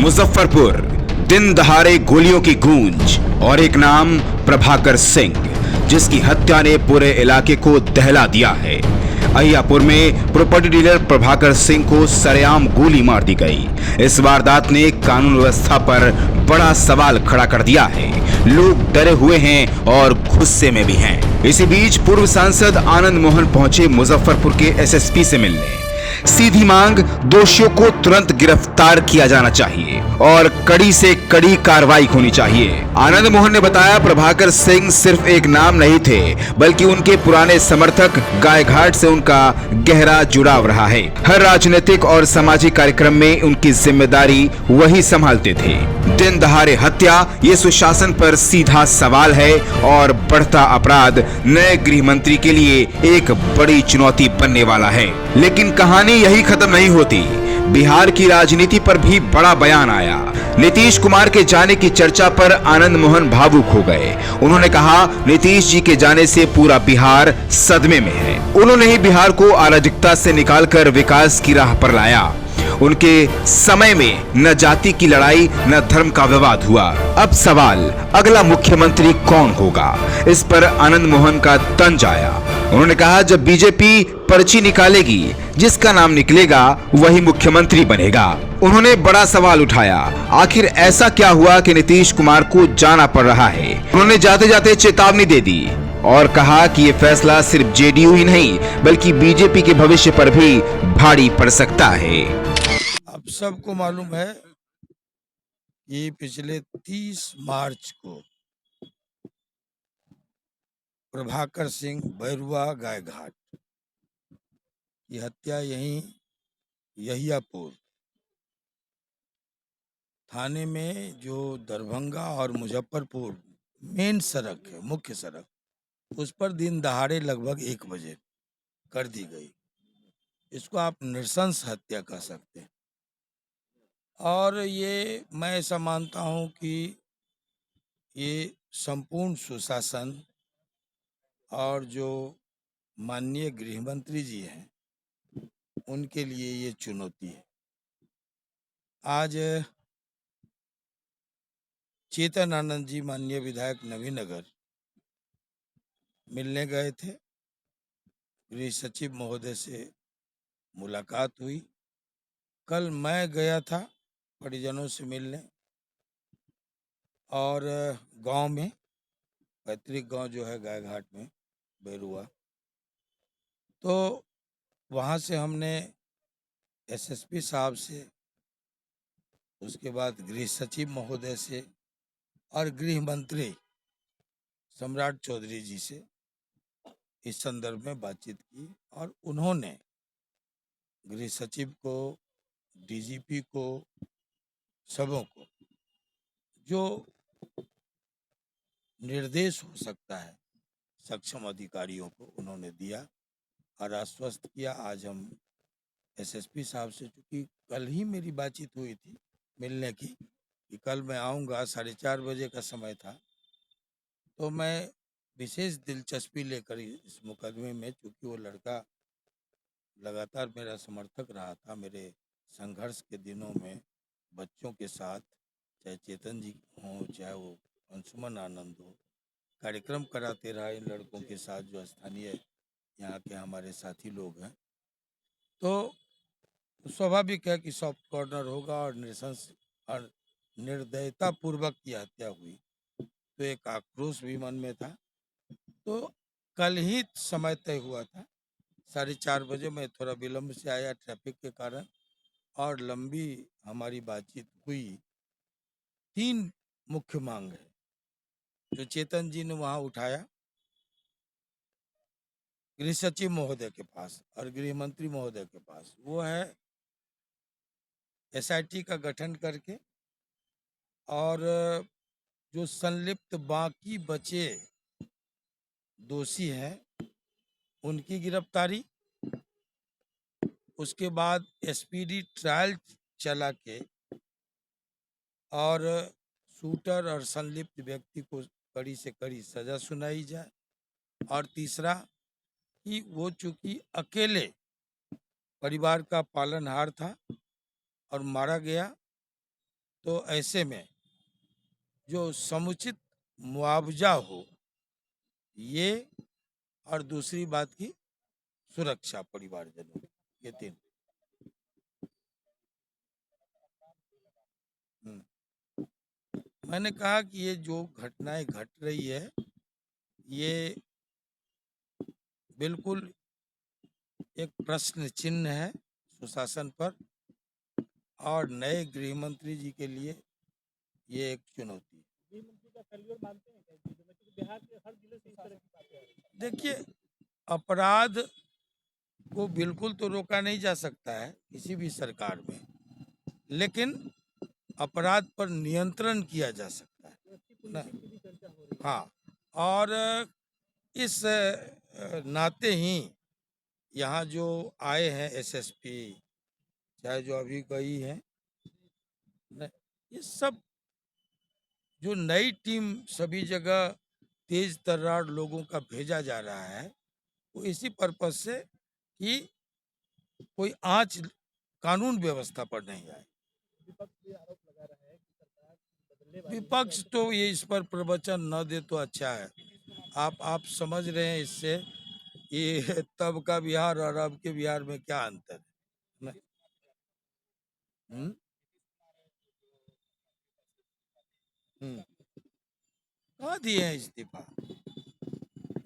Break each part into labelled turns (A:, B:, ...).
A: मुजफ्फरपुर, दिन दहाड़े गोलियों की गूंज और एक नाम प्रभाकर सिंह, जिसकी हत्या ने पूरे इलाके को दहला दिया है। अहियापुर में प्रॉपर्टी डीलर प्रभाकर सिंह को सरेआम गोली मार दी गई। इस वारदात ने कानून व्यवस्था पर बड़ा सवाल खड़ा कर दिया है। लोग डरे हुए हैं और गुस्से में भी हैं। इसी बीच पूर्व सांसद आनंद मोहन पहुंचे मुजफ्फरपुर के एसएसपी से मिलने। सीधी मांग, दोषियों को तुरंत गिरफ्तार किया जाना चाहिए और कड़ी से कड़ी कार्रवाई होनी चाहिए। आनंद मोहन ने बताया, प्रभाकर सिंह सिर्फ एक नाम नहीं थे, बल्कि उनके पुराने समर्थक गायघाट से उनका गहरा जुड़ाव रहा है। हर राजनीतिक और सामाजिक कार्यक्रम में उनकी जिम्मेदारी वही संभालते थे। दिन दहाड़े हत्या ये सुशासन पर सीधा सवाल है और बढ़ता अपराध नए गृह मंत्री के लिए एक बड़ी चुनौती बनने वाला है। लेकिन कहानी यही खत्म नहीं होती। बिहार की राजनीति पर भी बड़ा बयान आया। नीतीश कुमार के जाने की चर्चा पर आनंद मोहन भावुक हो गए। उन्होंने कहा, नीतीश जी के जाने से पूरा बिहार सदमे में है। उन्होंने ही बिहार को अराजकता से निकालकर विकास की राह पर लाया। उनके समय में न जाति की लड़ाई न धर्म का विवाद हुआ। अब सवाल, अगला मुख्यमंत्री कौन होगा? इस पर आनंद मोहन का तंज आया। उन्होंने कहा, जब बीजेपी पर्ची निकालेगी, जिसका नाम निकलेगा वही मुख्यमंत्री बनेगा। उन्होंने बड़ा सवाल उठाया, आखिर ऐसा क्या हुआ कि नीतीश कुमार को जाना पड़ रहा है? उन्होंने जाते जाते चेतावनी दे दी और कहा कि ये फैसला सिर्फ जेडीयू ही नहीं, बल्कि बीजेपी के भविष्य पर भी भारी पड़ सकता है।
B: अब सबको मालूम है कि पिछले 30 मार्च को प्रभाकर सिंह बैरुआ गायघाट की हत्या यहीं यहियापुर थाने में, जो दरभंगा और मुजफ्फरपुर मेन सड़क है, मुख्य सड़क, उस पर दिन दहाड़े लगभग 1 बजे कर दी गई। इसको आप नृशंस हत्या कह सकते हैं। और ये मैं ऐसा मानता हूँ कि ये संपूर्ण सुशासन और जो माननीय गृह मंत्री जी हैं, उनके लिए ये चुनौती है। आज चेतन आनंद जी, माननीय विधायक नवीनगर, मिलने गए थे। गृह सचिव महोदय से मुलाकात हुई। कल मैं गया था परिजनों से मिलने, और गांव में, पैतृक गांव जो है गायघाट में बैरुआ, तो वहां से हमने एसएसपी साहब से, उसके बाद गृह सचिव महोदय से और गृह मंत्री सम्राट चौधरी जी से इस संदर्भ में बातचीत की। और उन्होंने गृह सचिव को, डीजीपी को, सबों को जो निर्देश हो सकता है सक्षम अधिकारियों को उन्होंने दिया और आश्वस्त किया। आज हम एसएसपी साहब से, चूंकि कल ही मेरी बातचीत हुई थी मिलने की, कि कल मैं आऊँगा, 4:30 बजे का समय था, तो मैं विशेष दिलचस्पी लेकर इस मुकदमे में, चूंकि वो लड़का लगातार मेरा समर्थक रहा था मेरे संघर्ष के दिनों में बच्चों के साथ, चाहे चेतन जी हों, चाहे वो अंशुमन आनंद हो, कार्यक्रम कराते रहा इन लड़कों के साथ, जो स्थानीय यहाँ के हमारे साथी लोग हैं। तो स्वाभाविक है कि सॉफ्ट कॉर्नर होगा और नृशंस और निर्दयता पूर्वक की हत्या हुई, तो एक आक्रोश भी मन में था। तो कल ही समय तय हुआ था, 4:30 बजे। मैं थोड़ा विलम्ब से आया ट्रैफिक के कारण, और लंबी हमारी बातचीत हुई। 3 मुख्य मांग है जो चेतन जी ने वहां उठाया गृह सचिव महोदय के पास और गृह मंत्री महोदय के पास। वो है एसआईटी का गठन करके, और जो संलिप्त बाकी बचे दोषी हैं उनकी गिरफ्तारी, उसके बाद एसपीडी ट्रायल चला के और शूटर और संलिप्त व्यक्ति को कड़ी से कड़ी सजा सुनाई जाए, और तीसरा कि वो चूंकि अकेले परिवार का पालनहार था और मारा गया, तो ऐसे में जो समुचित मुआवजा हो, ये और दूसरी बात की सुरक्षा परिवारजनों की, ये तीन। मैंने कहा कि ये जो घटनाएं घट रही है, ये बिल्कुल एक प्रश्न चिन्ह है सुशासन पर, और नए गृह मंत्री जी के लिए ये एक चुनौती है। देखिए, अपराध को बिल्कुल तो रोका नहीं जा सकता है किसी भी सरकार में, लेकिन अपराध पर नियंत्रण किया जा सकता है ना। हाँ, और इस नाते ही यहाँ जो आए हैं एसएसपी, चाहे जो अभी गई है, ये सब जो नई टीम सभी जगह तेज तर्रार लोगों का भेजा जा रहा है, वो इसी पर्पज से कि कोई आंच कानून व्यवस्था पर नहीं आए। विपक्ष तो ये इस पर प्रवचन न दे तो अच्छा है। आप समझ रहे हैं इससे ये तब का बिहार और अब के बिहार में क्या अंतर है। हम्म हम्म। कहाँ दिए हैं इस्तीफा?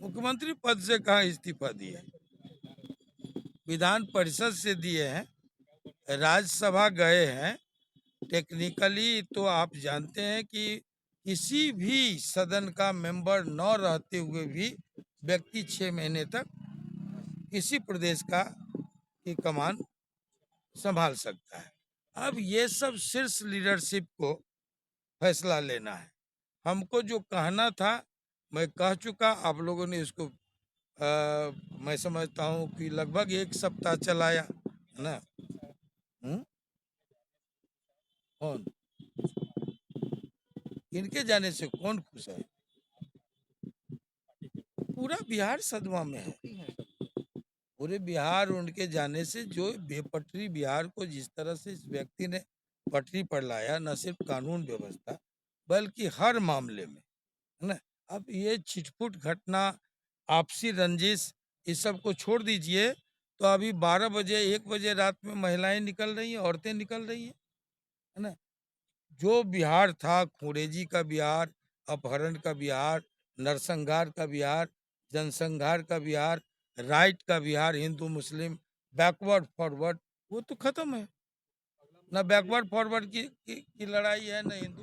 B: मुख्यमंत्री पद से कहाँ इस्तीफा दिए? विधान परिषद से दिए हैं, राज्यसभा गए हैं। टेक्निकली तो आप जानते हैं कि किसी भी सदन का मेंबर न रहते हुए भी व्यक्ति 6 महीने तक किसी प्रदेश का की कमान संभाल सकता है। अब ये सब शीर्ष लीडरशिप को फैसला लेना है। हमको जो कहना था मैं कह चुका, आप लोगों ने इसको मैं समझता हूँ कि लगभग 1 सप्ताह चलाया है ना। हम्म? कौन? इनके जाने से कौन खुश है? पूरा बिहार सदमा में है। पूरे बिहार उनके जाने से, जो बेपटरी बिहार को जिस तरह से इस व्यक्ति ने पटरी पर लाया, न सिर्फ कानून व्यवस्था बल्कि हर मामले में, है ना। अब ये छिटपुट घटना, आपसी रंजिश, इस सब को छोड़ दीजिए, तो अभी 12 बजे 1 बजे रात में महिलाएं निकल रही हैं, औरतें निकल रही हैं, है ना। जो बिहार था, खूंरेजी का बिहार, अपहरण का बिहार, नरसंहार का बिहार, जनसंहार का बिहार, राइट का बिहार, हिंदू मुस्लिम बैकवर्ड फॉरवर्ड, वो तो खत्म है। ना बैकवर्ड फॉरवर्ड की लड़ाई है, ना हिंदू